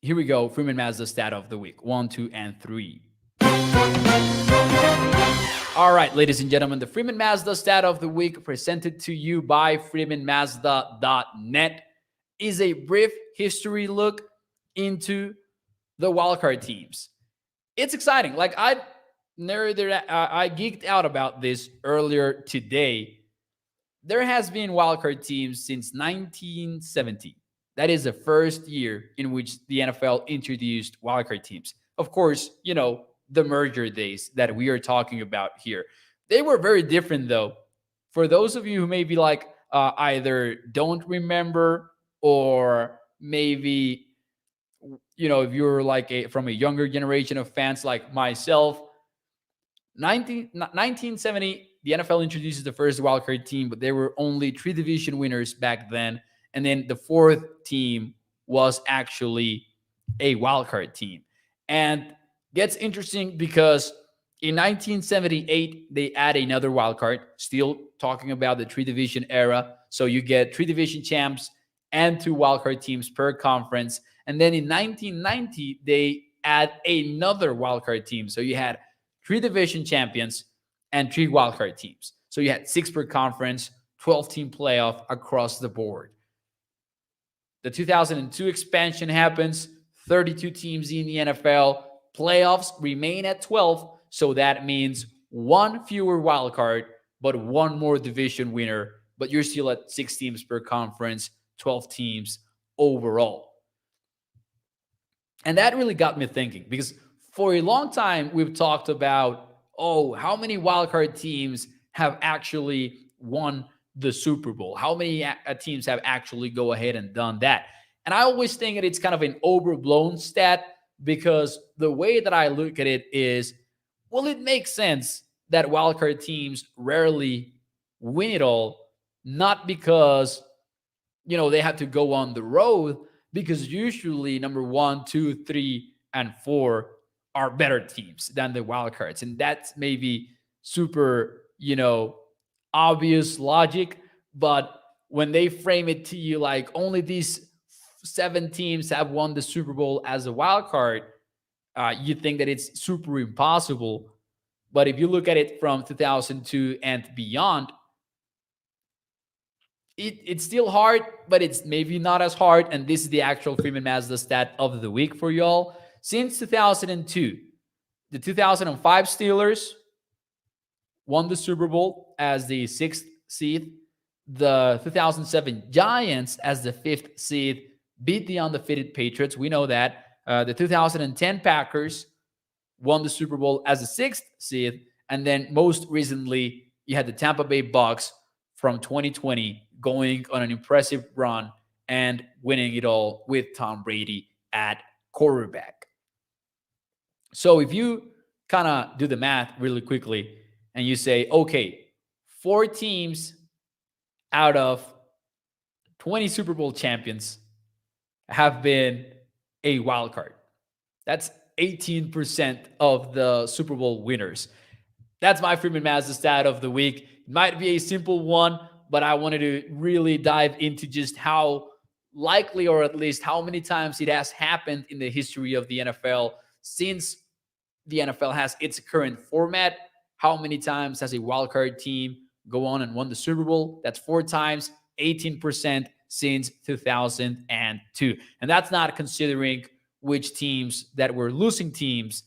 Here we go. Freeman Mazda Stat of the Week. 1, 2, and 3. All right, ladies and gentlemen, the Freeman Mazda Stat of the Week, presented to you by freemanmazda.net, is a brief history look into the wildcard teams. It's exciting. Like I geeked out about this earlier today. There has been wildcard teams since 1970. That is the first year in which the NFL introduced wildcard teams. Of course, the merger days that we are talking about here. They were very different, though. For those of you who maybe either don't remember, or maybe if you're from a younger generation of fans like myself, 1970, the NFL introduces the first wildcard team, but there were only 3 division winners back then. And then the 4th team was actually a wildcard team. And gets interesting because in 1978, they add another wildcard, still talking about the 3 division era. So you get 3 division champs and 2 wildcard teams per conference. And then in 1990, they add another wildcard team. So you had 3 division champions and 3 wildcard teams. So you had 6 per conference, 12-team playoff across the board. The 2002 expansion happens, 32 teams in the NFL. Playoffs remain at 12, so that means 1 fewer wildcard, but 1 more division winner. But you're still at 6 teams per conference, 12 teams overall. And that really got me thinking, because for a long time, we've talked about, how many wildcard teams have actually won the Super Bowl? How many teams have actually go ahead and done that? And I always think that it's kind of an overblown stat, because the way that I look at it is, well, it makes sense that wildcard teams rarely win it all, not because, they have to go on the road, because usually number 1, 2, 3, and 4 are better teams than the wildcards. And that's maybe super, obvious logic. But when they frame it to you like only these 7 teams have won the Super Bowl as a wild card, you think that it's super impossible. But if you look at it from 2002 and beyond, it's still hard, but it's maybe not as hard. And this is the actual Freeman Mazda Stat of the Week for y'all. Since 2002, the 2005 Steelers won the Super Bowl as the 6th seed. The 2007 Giants, as the 5th seed, beat the undefeated Patriots. We know that. The 2010 Packers won the Super Bowl as the 6th seed. And then most recently, you had the Tampa Bay Bucks from 2020 going on an impressive run and winning it all with Tom Brady at quarterback. So if you kind of do the math really quickly and you say, okay, 4 teams out of 20 Super Bowl champions have been a wild card. That's 18% of the Super Bowl winners. That's my Freeman Mazda Stat of the Week. It might be a simple one, but I wanted to really dive into just how likely, or at least how many times it has happened in the history of the NFL since the NFL has its current format. How many times has a wildcard team go on and won the Super Bowl? That's 4 times, 18% since 2002. And that's not considering which teams that were losing teams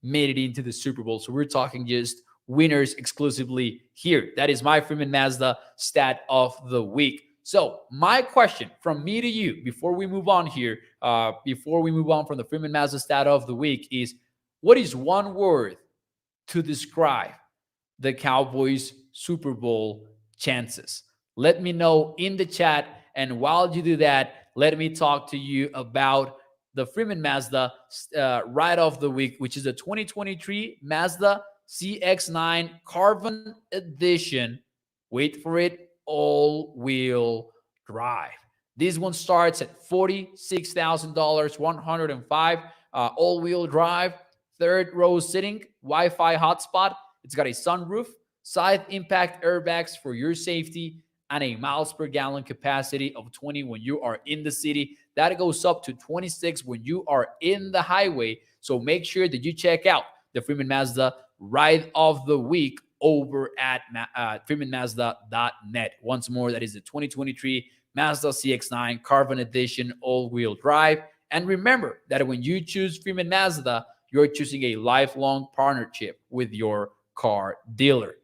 made it into the Super Bowl. So we're talking just winners exclusively here. That is my Freeman Mazda Stat of the Week. So my question from me to you before we move on here, before we move on from the Freeman Mazda Stat of the Week is, what is one word to describe the Cowboys Super Bowl chances? Let me know in the chat. And while you do that, let me talk to you about the Freeman Mazda Ride of the Week, which is a 2023 Mazda CX-9 Carbon Edition. Wait for it, all-wheel drive. This one starts at $46,000, 105, all-wheel drive, 3rd row sitting, Wi-Fi hotspot. It's got a sunroof, side impact airbags for your safety, and a miles per gallon capacity of 20 when you are in the city. That goes up to 26 when you are in the highway. So make sure that you check out the Freeman Mazda Ride of the Week over at freemanmazda.net. Once more, that is the 2023 Mazda CX-9 Carbon Edition all-wheel drive. And remember that when you choose Freeman Mazda, you're choosing a lifelong partnership with your car dealer.